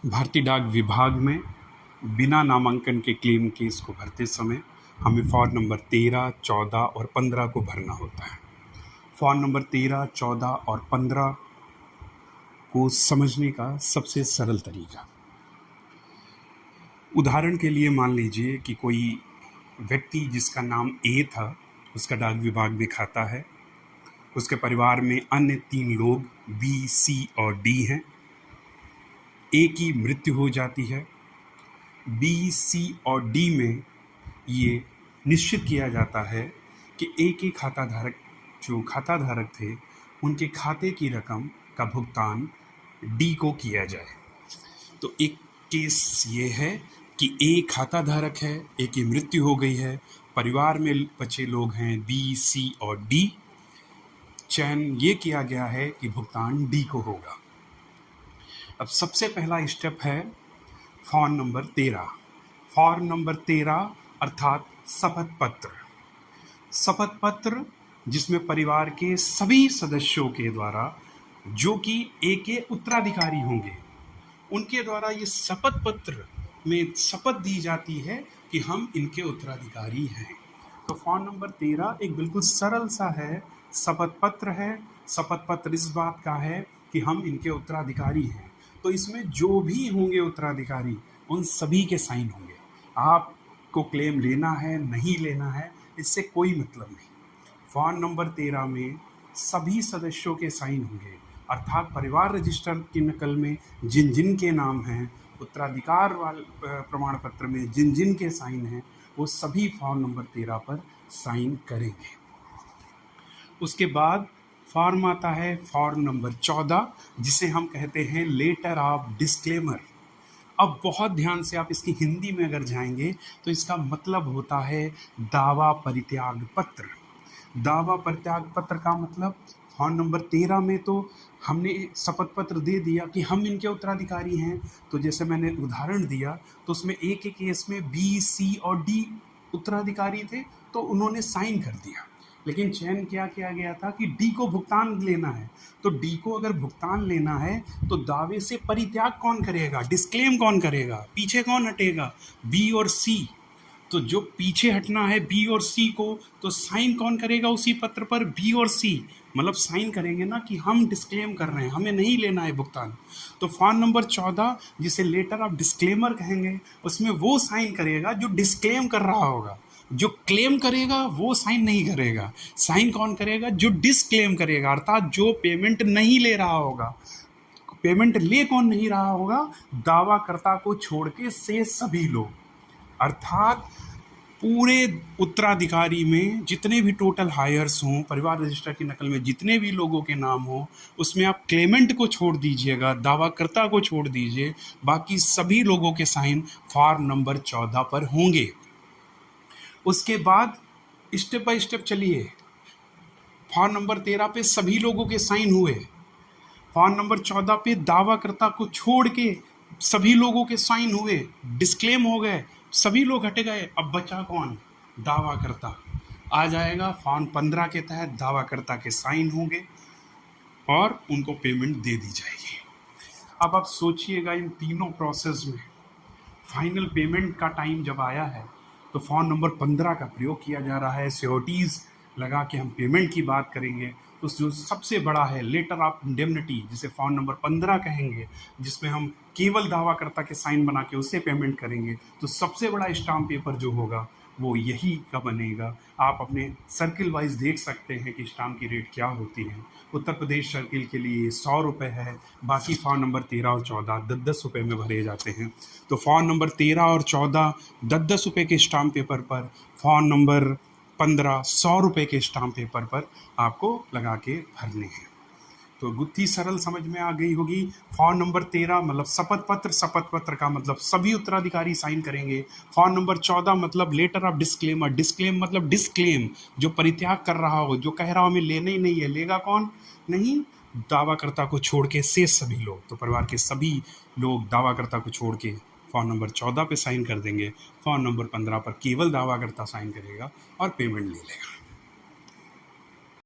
भारतीय डाक विभाग में बिना नामांकन के क्लेम केस को भरते समय हमें फॉर्म नंबर 13, 14 और 15 को भरना होता है। फॉर्म नंबर 13, 14 और 15 को समझने का सबसे सरल तरीका, उदाहरण के लिए मान लीजिए कि कोई व्यक्ति जिसका नाम ए था, उसका डाक विभाग में खाता है। उसके परिवार में अन्य 3 लोग बी, सी और डी हैं। ए की मृत्यु हो जाती है। बी, सी और डी में ये निश्चित किया जाता है कि ए के खाताधारक थे, उनके खाते की रकम का भुगतान डी को किया जाए। तो एक केस ये है कि ए खाताधारक है, ए की मृत्यु हो गई है, परिवार में बचे लोग हैं बी, सी और डी। चयन ये किया गया है कि भुगतान डी को होगा। अब सबसे पहला स्टेप है फॉर्म नंबर 13। फॉर्म नंबर 13 अर्थात शपथ पत्र। शपथ पत्र जिसमें परिवार के सभी सदस्यों के द्वारा, जो कि ए के उत्तराधिकारी होंगे, उनके द्वारा ये शपथ पत्र में शपथ दी जाती है कि हम इनके उत्तराधिकारी हैं। तो फॉर्म नंबर 13 एक बिल्कुल सरल सा है, शपथ पत्र है। शपथ पत्र इस बात का है कि हम इनके उत्तराधिकारी हैं। तो इसमें जो भी होंगे उत्तराधिकारी, उन सभी के साइन होंगे। आपको क्लेम लेना है, नहीं लेना है, इससे कोई मतलब नहीं। फॉर्म नंबर 13 में सभी सदस्यों के साइन होंगे, अर्थात परिवार रजिस्टर की नकल में जिन जिन के नाम हैं, उत्तराधिकार प्रमाण पत्र में जिन जिन के साइन हैं, वो सभी फॉर्म नंबर 13 पर साइन करेंगे। उसके बाद फॉर्म आता है फॉर्म नंबर 14, जिसे हम कहते हैं लेटर ऑफ डिस्क्लेमर। अब बहुत ध्यान से आप इसकी हिंदी में अगर जाएंगे तो इसका मतलब होता है दावा परित्याग पत्र। दावा परित्याग पत्र का मतलब, फॉर्म नंबर 13 में तो हमने शपथ पत्र दे दिया कि हम इनके उत्तराधिकारी हैं। तो जैसे मैंने उदाहरण दिया, तो उसमें ए के केस में बी, सी और डी उत्तराधिकारी थे, तो उन्होंने साइन कर दिया। लेकिन चयन क्या किया गया था कि डी को भुगतान लेना है। तो डी को अगर भुगतान लेना है तो दावे से परित्याग कौन करेगा, डिस्क्लेम कौन करेगा, पीछे कौन हटेगा, बी और सी। तो जो पीछे हटना है बी और सी को, तो साइन कौन करेगा उसी पत्र पर, बी और सी। मतलब साइन करेंगे ना कि हम डिस्क्लेम कर रहे हैं, हमें नहीं लेना है भुगतान। तो फॉर्म नंबर 14 जिसे लेटर ऑफ डिस्क्लेमर कहेंगे, उसमें वो साइन करेगा जो डिस्क्लेम कर रहा होगा। जो क्लेम करेगा वो साइन नहीं करेगा। साइन कौन करेगा, जो डिस्क्लेम करेगा, अर्थात जो पेमेंट नहीं ले रहा होगा। पेमेंट ले कौन नहीं रहा होगा, दावाकर्ता को छोड़ के से सभी लोग, अर्थात पूरे उत्तराधिकारी में जितने भी टोटल हायर्स हों, परिवार रजिस्टर की नकल में जितने भी लोगों के नाम हो, उसमें आप क्लेमेंट को छोड़ दीजिएगा, दावाकर्ता को छोड़ दीजिए, बाकी सभी लोगों के साइन फॉर्म नंबर 14 पर होंगे। उसके बाद स्टेप बाय स्टेप चलिए। फॉर्म नंबर 13 पे सभी लोगों के साइन हुए। फॉर्म नंबर 14 पे दावाकर्ता को छोड़ के सभी लोगों के साइन हुए, डिस्क्लेम हो गए, सभी लोग हट गए। अब बचा कौन, दावाकर्ता आ जाएगा। फॉर्म 15 के तहत दावाकर्ता के साइन होंगे और उनको पेमेंट दे दी जाएगी। अब आप सोचिएगा, इन तीनों प्रोसेस में फाइनल पेमेंट का टाइम जब आया है तो फॉर्म नंबर 15 का प्रयोग किया जा रहा है। सिक्योरिटीज़ लगा के हम पेमेंट की बात करेंगे। तो जो सबसे बड़ा है लेटर ऑफ इंडेमनिटी, जिसे फॉर्म नंबर 15 कहेंगे, जिसमें हम केवल दावाकर्ता के साइन बना के उससे पेमेंट करेंगे। तो सबसे बड़ा स्टाम्प पेपर जो होगा वो यही का बनेगा। आप अपने सर्किल वाइज देख सकते हैं कि स्टाम्प की रेट क्या होती है। उत्तर प्रदेश सर्किल के लिए 100 रुपये है, बाकी फॉर्म नंबर 13 और 14 10-10 रुपये में भरे जाते हैं। तो फॉर्म नंबर 13 और 14 10-10 रुपये के स्टाम्प पेपर पर, फॉर्म नंबर 15 100 रुपये के स्टाम्प पेपर पर आपको लगा के भरने हैं। तो गुत्थी सरल समझ में आ गई होगी। फॉर्म नंबर 13 मतलब शपथ पत्र, शपथ पत्र का मतलब सभी उत्तराधिकारी साइन करेंगे। फॉर्म नंबर 14 मतलब लेटर ऑफ डिस्क्लेमर, डिस्क्लेम मतलब डिस्क्लेम, जो परित्याग कर रहा हो, जो कह रहा हो हमें लेना ही नहीं है, लेगा कौन, नहीं, दावाकर्ता को छोड़ के शेष सभी लोग। तो परिवार के सभी लोग दावाकर्ता को छोड़ के फॉर्म नंबर 14 पे साइन कर देंगे। फॉर्म नंबर 15 पर केवल दावाकर्ता साइन करेगा और पेमेंट ले लेगा।